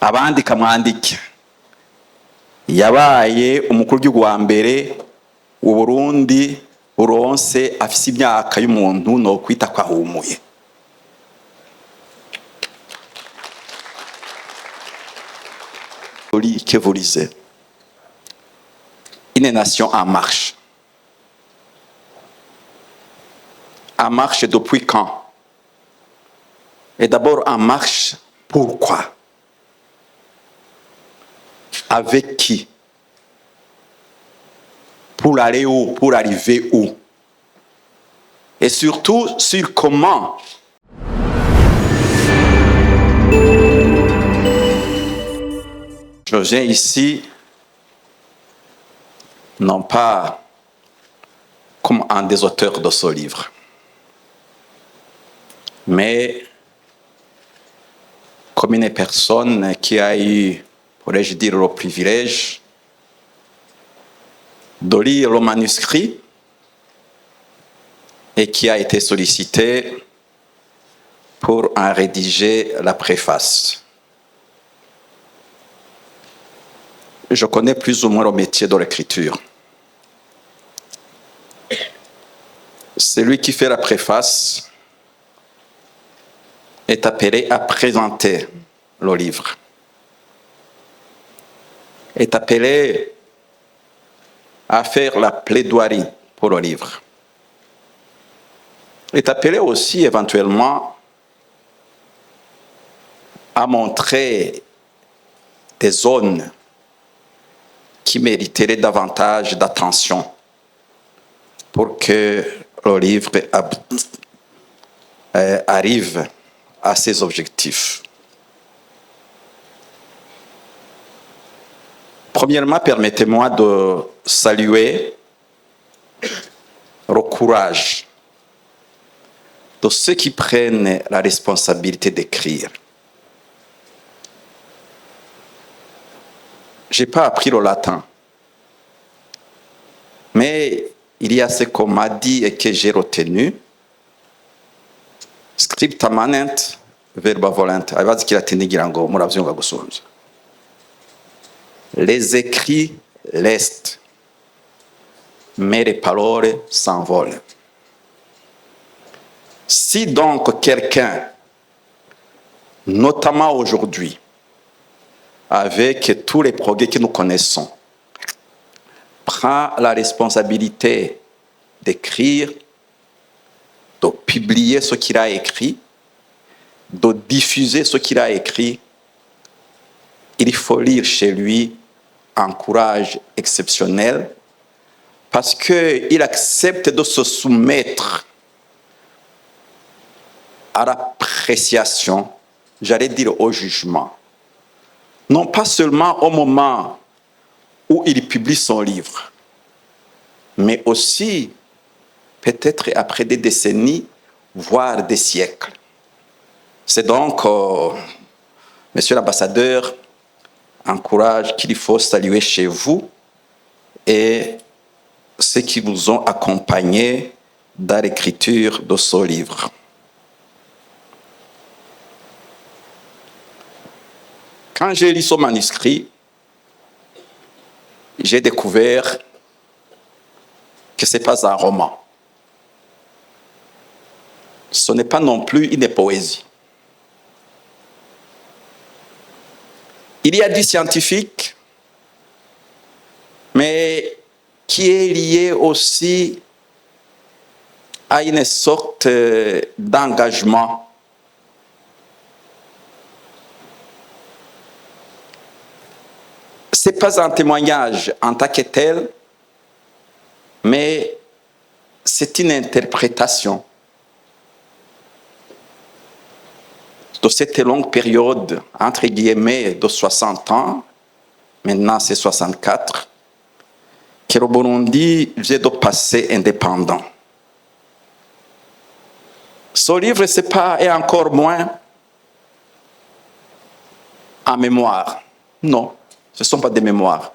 abandika mwandike yabaye umukuru w'igihugu wa mbere u Burundi buronse afise imyaka y'umuntu no kwita kwa humuye. Que vous lisez. Une nation en marche. En marche depuis quand? Et d'abord en marche, pourquoi? Avec qui? Pour aller où? Pour arriver où? Et surtout, sur comment? Je viens ici, non pas comme un des auteurs de ce livre, mais comme une personne qui a eu, pourrais-je dire, le privilège de lire le manuscrit et qui a été sollicité pour en rédiger la préface. Je connais plus ou moins le métier de l'écriture. Celui qui fait la préface est appelé à présenter le livre, est appelé à faire la plaidoirie pour le livre, est appelé aussi éventuellement à montrer des zones qui mériteraient davantage d'attention pour que le livre arrive à ses objectifs. Premièrement, permettez-moi de saluer le courage de ceux qui prennent la responsabilité d'écrire. Je n'ai pas appris le latin, mais il y a ce qu'on m'a dit et que j'ai retenu. Scripta manent, verba volant. Les écrits restent, mais les paroles s'envolent. Si donc quelqu'un, notamment aujourd'hui, avec tous les progrès que nous connaissons, prend la responsabilité d'écrire, de publier ce qu'il a écrit, de diffuser ce qu'il a écrit, il faut lire chez lui un courage exceptionnel parce qu'il accepte de se soumettre à l'appréciation, j'allais dire au jugement. Non pas seulement au moment où il publie son livre, mais aussi peut-être après des décennies, voire des siècles. C'est donc, Monsieur l'ambassadeur, un courage qu'il faut saluer chez vous et ceux qui vous ont accompagné dans l'écriture de ce livre. Quand j'ai lu ce manuscrit, j'ai découvert que ce n'est pas un roman. Ce n'est pas non plus une poésie. Il y a du scientifique, mais qui est lié aussi à une sorte d'engagement. Ce n'est pas un témoignage en tant que tel, mais c'est une interprétation de cette longue période, entre guillemets, de 60 ans, maintenant c'est 64, que le Burundi vient de passer indépendant. Ce livre, ce n'est pas, et encore moins, en mémoire. Non, ce ne sont pas des mémoires.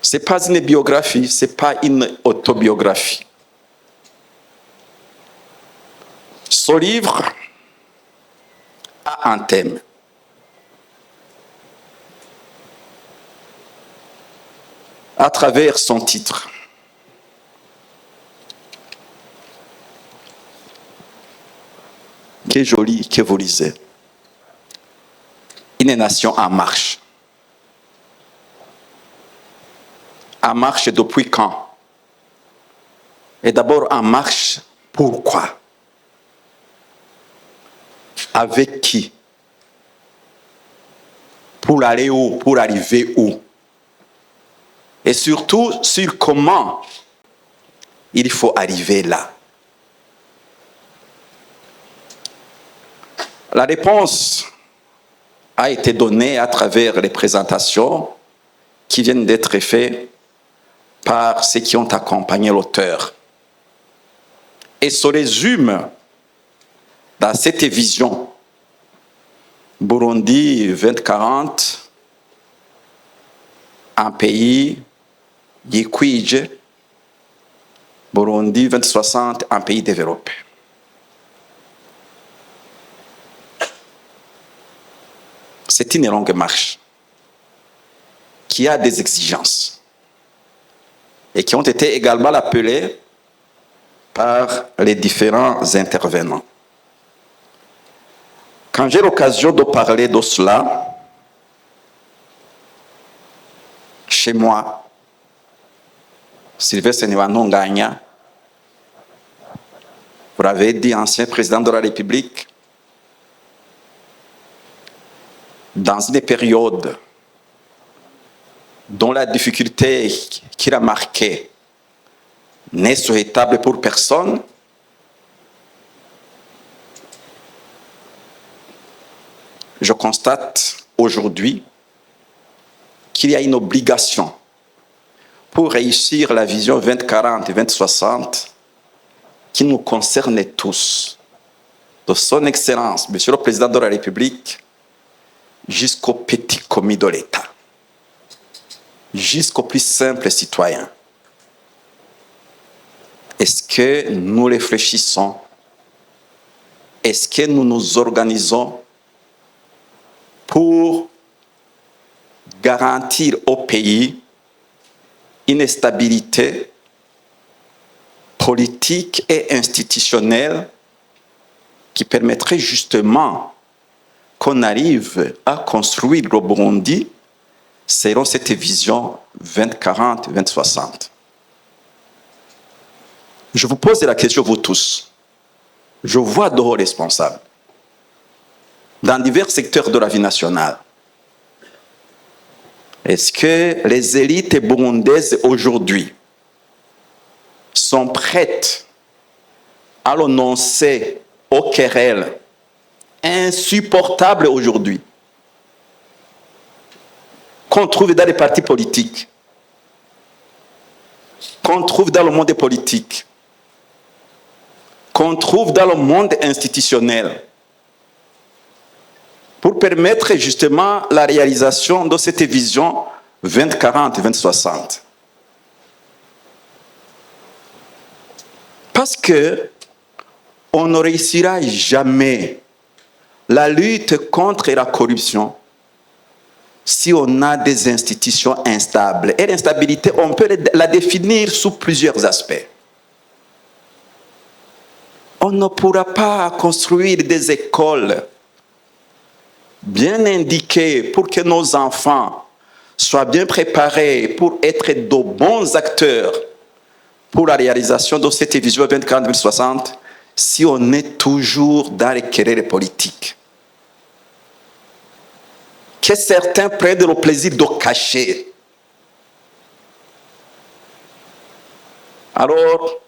Ce n'est pas une biographie, ce n'est pas une autobiographie. Ce livre a un thème. à travers son titre. Quel joli que vous lisez. Une nation en marche. En marche depuis quand? Et d'abord en marche, pourquoi? Avec qui? Pour aller où? Pour arriver où? Et surtout, sur comment il faut arriver là. La réponse a été donnée à travers les présentations qui viennent d'être faites par ceux qui ont accompagné l'auteur. Et se résume dans cette vision. Burundi 2040, un pays yikwije, Burundi 2060, un pays développé. C'est une longue marche qui a des exigences et qui ont été également appelées par les différents intervenants. Quand j'ai l'occasion de parler de cela, chez moi, Sylvestre Ntibantunganya, vous l'avez dit, ancien président de la République, dans une période dont la difficulté qu'il a marquée n'est souhaitable pour personne, je constate aujourd'hui qu'il y a une obligation pour réussir la vision 2040 et 2060 qui nous concerne tous, de son Excellence, Monsieur le Président de la République, jusqu'au petit commis de l'État, jusqu'au plus simple citoyen. Est-ce que nous réfléchissons? Est-ce que nous nous organisons pour garantir au pays une stabilité politique et institutionnelle qui permettrait justement qu'on arrive à construire le Burundi selon cette vision 2040-2060. Je vous pose la question, vous tous. Je vois de hauts responsables dans divers secteurs de la vie nationale. Est-ce que les élites burundaises aujourd'hui sont prêtes à l'annoncer aux querelles insupportables aujourd'hui qu'on trouve dans les partis politiques, qu'on trouve dans le monde politique, qu'on trouve dans le monde institutionnel, pour permettre justement la réalisation de cette vision 2040-2060. Parce que on ne réussira jamais la lutte contre la corruption si on a des institutions instables. Et l'instabilité, on peut la définir sous plusieurs aspects. On ne pourra pas construire des écoles bien indiquées pour que nos enfants soient bien préparés pour être de bons acteurs pour la réalisation de cette vision 2040-2060 si on est toujours dans les querelles politiques. Que certains prennent le plaisir de cacher. Alors,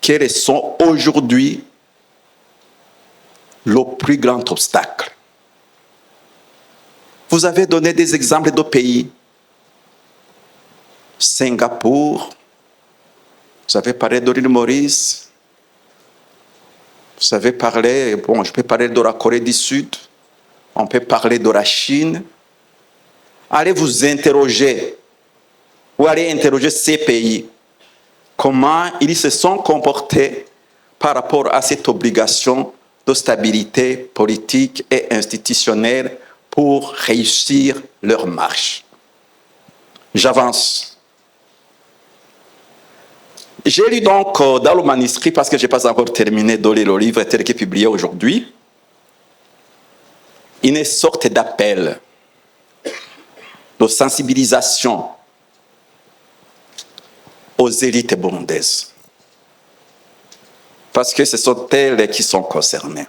quels sont aujourd'hui le plus grand obstacle? Vous avez donné des exemples de pays. Singapour, vous avez parlé de l'île Maurice, vous avez parlé, bon, je peux parler de la Corée du Sud, on peut parler de la Chine. Allez vous interroger, ou allez interroger ces pays, comment ils se sont comportés par rapport à cette obligation de stabilité politique et institutionnelle pour réussir leur marche. J'avance. J'ai lu donc dans le manuscrit, parce que je n'ai pas encore terminé de lire le livre tel qu'il est publié aujourd'hui, une sorte d'appel de sensibilisation aux élites burundaises. Parce que ce sont elles qui sont concernées.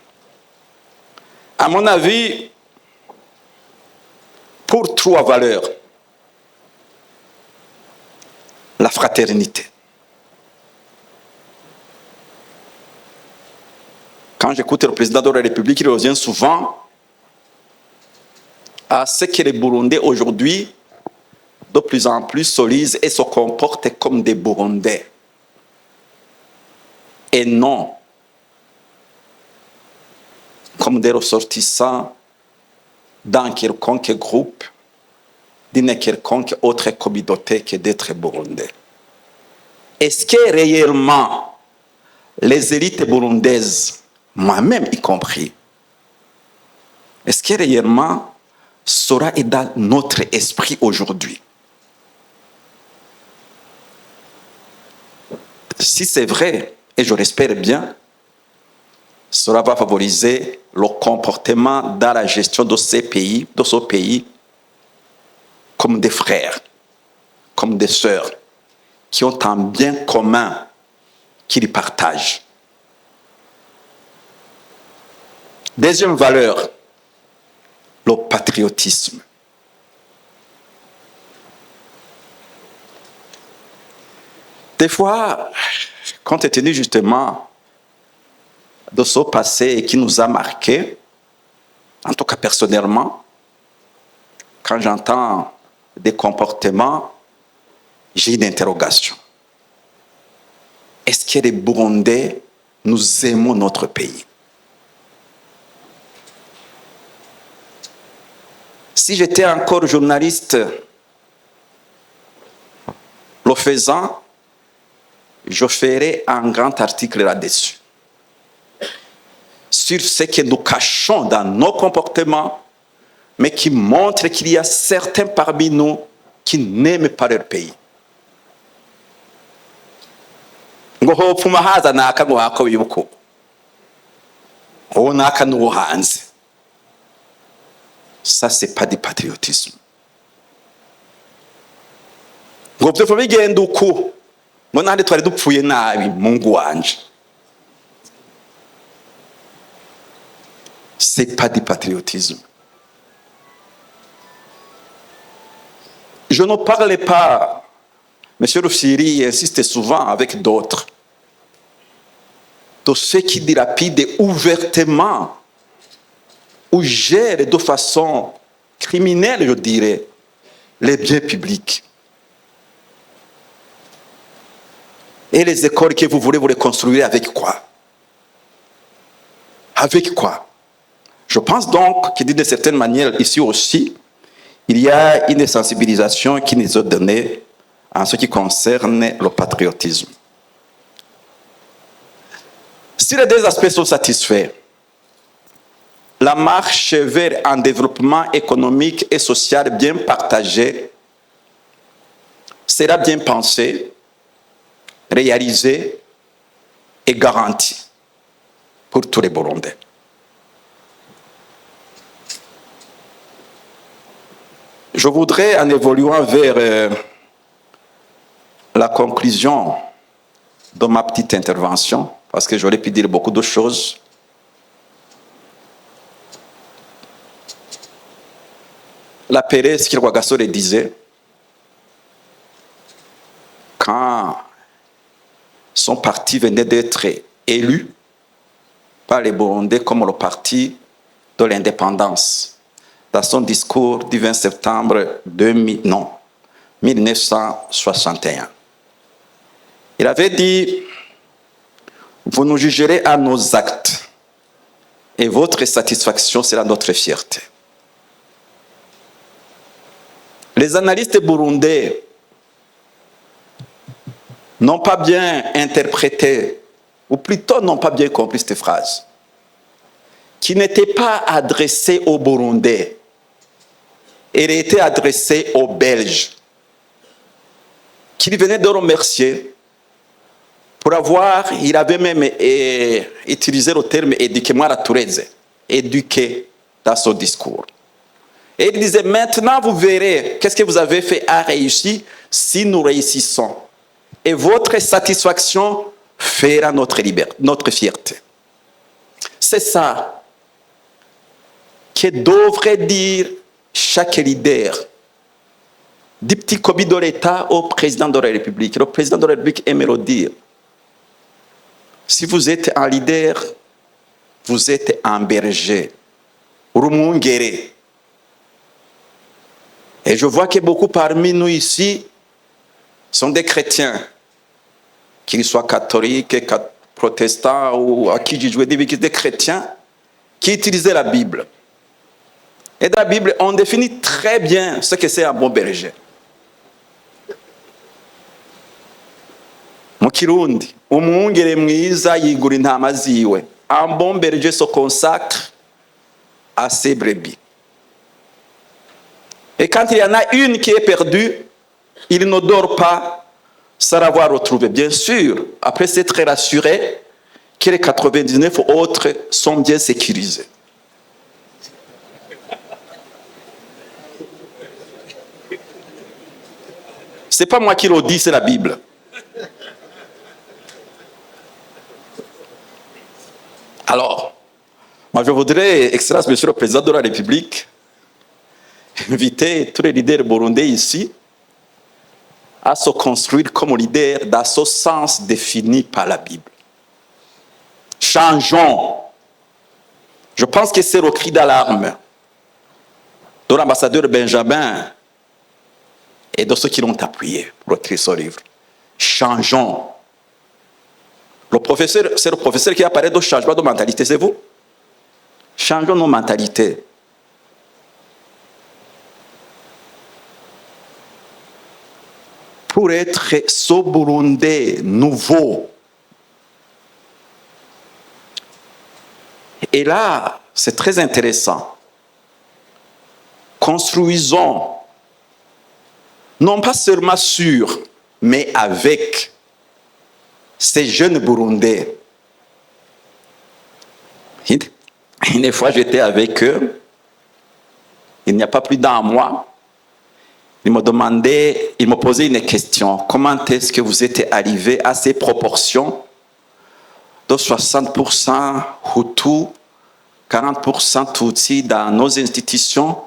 À mon avis, pour trois valeurs, la fraternité. Quand j'écoute le président de la République, il revient souvent à ce que les Burundais aujourd'hui, de plus en plus, se lisent et se comportent comme des Burundais. Et non comme des ressortissants d'un quelconque groupe, d'une quelconque autre communauté que d'être burundais. Est-ce que réellement les élites burundaises, moi-même y compris, est-ce que réellement cela est dans notre esprit aujourd'hui? Si c'est vrai, et je l'espère bien, cela va favoriser le comportement dans la gestion de ce pays, comme des frères, comme des sœurs, qui ont un bien commun qu'ils partagent. Deuxième valeur, le patriotisme. Des fois, compte tenu justement de ce passé qui nous a marqués, en tout cas personnellement, quand j'entends des comportements, j'ai une interrogation. Est-ce que les Burundais, nous aimons notre pays? Si j'étais encore journaliste, le faisant, je ferais un grand article là-dessus, sur ce que nous cachons dans nos comportements, mais qui montre qu'il y a certains parmi nous qui n'aiment pas leur pays. Ça, c'est pas du patriotisme. C'est pas du patriotisme. Je ne parle pas, M. Rufsiri insiste souvent avec d'autres, de ceux qui dilapident ouvertement ou gèrent de façon criminelle, je dirais, les biens publics. Et les écoles que vous voulez, vous les construire avec quoi? Avec quoi? Je pense donc que d'une certaine manière, ici aussi, il y a une sensibilisation qui nous est donnée en ce qui concerne le patriotisme. Si les deux aspects sont satisfaits, la marche vers un développement économique et social bien partagé sera bien pensée, réalisée et garantie pour tous les Burundais. Je voudrais, en évoluant vers la conclusion de ma petite intervention, parce que j'aurais pu dire beaucoup de choses, la Pérez Kirwagasore disait, quand son parti venait d'être élu par les Burundais comme le parti de l'indépendance, dans son discours du 20 septembre 1961. Il avait dit, vous nous jugerez à nos actes et votre satisfaction sera notre fierté. Les analystes burundais n'ont pas bien interprété, ou plutôt n'ont pas bien compris cette phrase, qui n'était pas adressée aux Burundais. Elle était adressée aux Belges, qui venaient de remercier il avait même utilisé le terme éduquez-moi la Tourette, éduquer dans son discours. Et il disait, maintenant vous verrez qu'est-ce que vous avez fait à réussir si nous réussissons. Et votre satisfaction fera notre liberté, notre fierté. C'est ça que devrait dire chaque leader, du petit commis de l'État au président de la République. Le président de la République aime le dire. Si vous êtes un leader, vous êtes un berger. Rumungere. Et je vois que beaucoup parmi nous ici sont des chrétiens, qu'ils soient catholiques, protestants ou à qui je jouais des chrétiens qui utilisaient la Bible. Et dans la Bible, on définit très bien ce que c'est un bon berger. Mu Kirundi, umwungere mwiza yigura intama ziwe. Un bon berger se consacre à ses brebis. Et quand il y en a une qui est perdue, il ne dort pas sans l'avoir retrouvée. Bien sûr, après s'être rassuré que les 99 autres sont bien sécurisés. Ce n'est pas moi qui le dis, c'est la Bible. Alors, moi je voudrais, Excellence, Monsieur le Président de la République, inviter tous les leaders burundais ici à se construire comme leader dans ce sens défini par la Bible. Changeons. Je pense que c'est le cri d'alarme de l'ambassadeur Benjamin et de ceux qui l'ont appuyé pour écrire ce livre. Changeons. C'est le professeur qui apparaît de changement de mentalité, c'est vous? Changeons nos mentalités. Pour être ce Burundais nouveau. Et là, c'est très intéressant. Construisons, non pas seulement sur, mais avec ces jeunes Burundais. Une fois, j'étais avec eux, il n'y a pas plus d'un mois. Ils me posaient une question. Comment est-ce que vous êtes arrivé à ces proportions de 60% Hutu, 40% Tutsi dans nos institutions,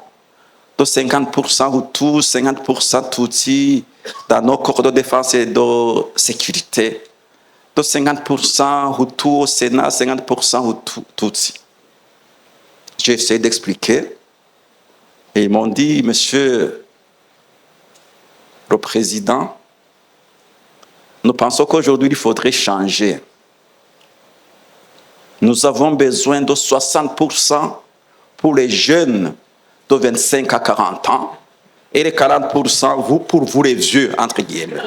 de 50% Hutu, 50% Tutsi dans nos corps de défense et de sécurité, de 50% Hutu au Sénat, 50% Hutu, Tutsi. J'ai essayé d'expliquer et ils m'ont dit, monsieur le président, nous pensons qu'aujourd'hui il faudrait changer. Nous avons besoin de 60% pour les jeunes de 25 à 40 ans et les 40% pour vous les vieux, entre guillemets.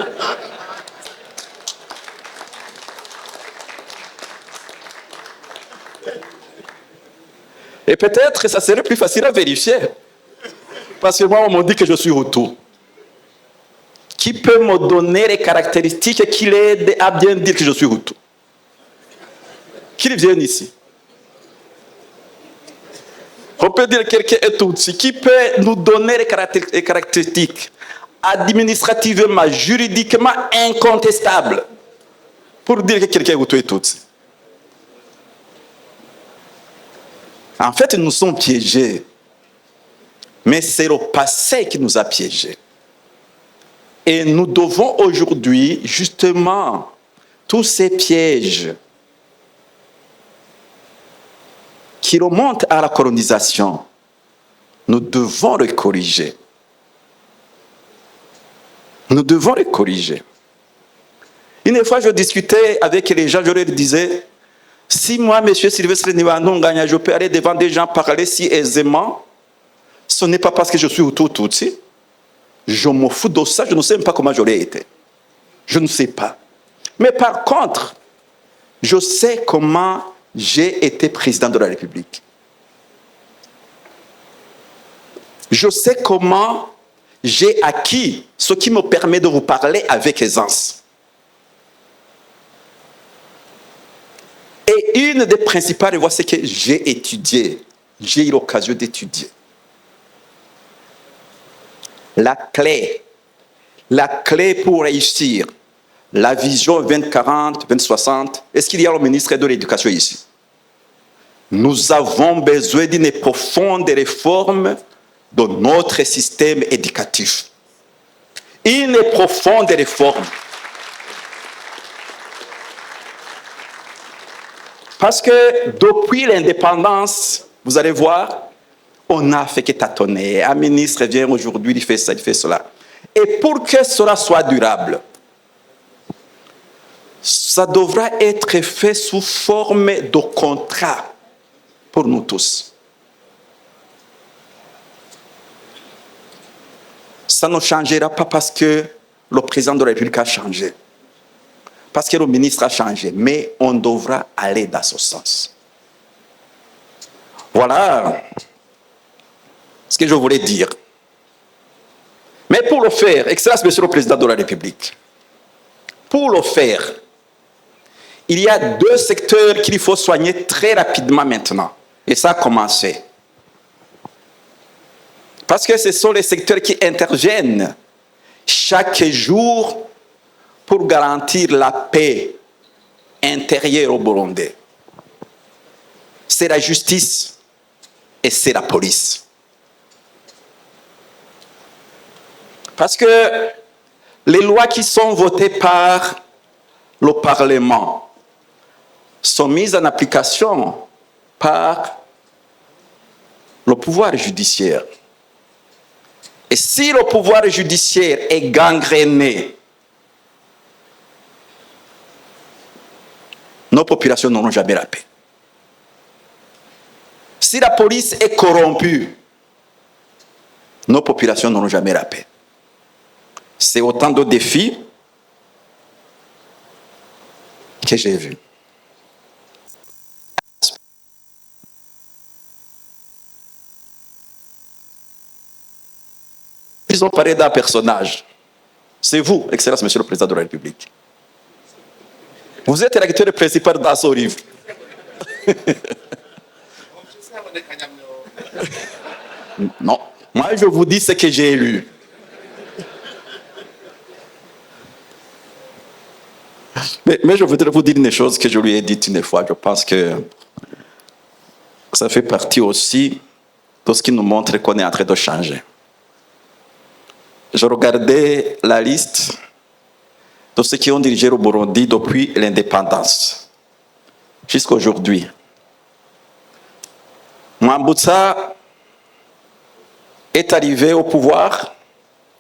Et peut-être que ça serait plus facile à vérifier. Parce que moi, on m'a dit que je suis Hutu. Qui peut me donner les caractéristiques qui l'aident à bien dire que je suis Hutu? Qu'ils viennent ici. On peut dire que quelqu'un est Tutsi. Qui peut nous donner les caractéristiques administrativement, juridiquement incontestables pour dire que quelqu'un est Hutu et Tutsi? En fait, nous sommes piégés. Mais c'est le passé qui nous a piégés. Et nous devons aujourd'hui, justement, tous ces pièges qui remontent à la colonisation, nous devons les corriger. Nous devons les corriger. Une fois, je discutais avec les gens, je leur disais, si moi, M. Sylvestre Niwanonganya, je peux aller devant des gens parler si aisément, ce n'est pas parce que je suis Hutu-Tutsi. Je me fous de ça, je ne sais même pas comment j'aurais été. Je ne sais pas. Mais par contre, je sais comment j'ai été président de la République. Je sais comment j'ai acquis ce qui me permet de vous parler avec aisance. Et une des principales voies, c'est que j'ai étudié, j'ai eu l'occasion d'étudier. La clé pour réussir la vision 2040, 2060, est-ce qu'il y a le ministre de l'Éducation ici? Nous avons besoin d'une profonde réforme de notre système éducatif. Une profonde réforme. Parce que depuis l'indépendance, vous allez voir, on n'a fait que tâtonner. Un ministre vient aujourd'hui, il fait ça, il fait cela. Et pour que cela soit durable, ça devra être fait sous forme de contrat pour nous tous. Ça ne changera pas parce que le président de la République a changé, parce que le ministre a changé, mais on devra aller dans ce sens. Voilà ce que je voulais dire. Mais pour le faire, Excellence, Monsieur le Président de la République, pour le faire, il y a deux secteurs qu'il faut soigner très rapidement maintenant. Et ça a commencé. Parce que ce sont les secteurs qui interviennent chaque jour pour garantir la paix intérieure au Burundi. C'est la justice et c'est la police. Parce que les lois qui sont votées par le Parlement sont mises en application par le pouvoir judiciaire. Et si le pouvoir judiciaire est gangréné, nos populations n'auront jamais la paix. Si la police est corrompue, nos populations n'auront jamais la paix. C'est autant de défis que j'ai vus. Ils ont parlé d'un personnage. C'est vous, Excellence, Monsieur le Président de la République. Vous êtes l'acteur principal dans ce livre. Non, moi je vous dis ce que j'ai lu. Mais je voudrais vous dire une chose que je lui ai dite une fois. Je pense que ça fait partie aussi de ce qui nous montre qu'on est en train de changer. Je regardais la liste de ceux qui ont dirigé le Burundi depuis l'indépendance jusqu'à aujourd'hui. Mwambutsa est arrivé au pouvoir,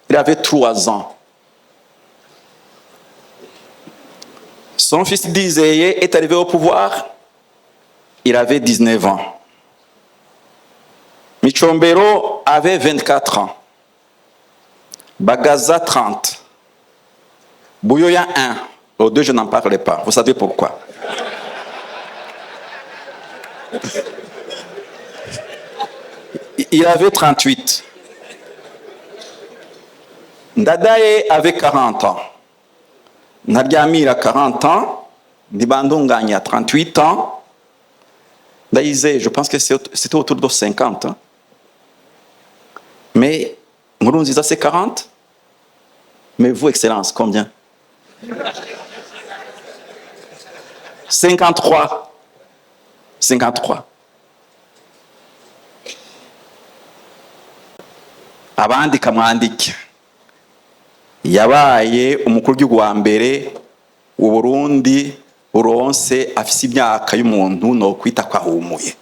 il avait 3 ans. Son fils Dizeye est arrivé au pouvoir, il avait 19 ans. Michombero avait 24 ans. Bagaza 30. Bouyoya 1. Aux 2, je n'en parle pas. Vous savez pourquoi? Il avait 38. Ndadaye avait 40 ans. Naryamira a 40 ans. Ndibandunganya a 38 ans. Ndaïze, je pense que c'était autour de 50 ans. Mais Nkurunziza, c'est 40. Mais vous, Excellence, combien? 53. 53. Abandika mwandike. Yabaye umukuru w'igihugu wa mbere u Burundi uronse afise imyaka y'umuntu no kwita kwahumuye.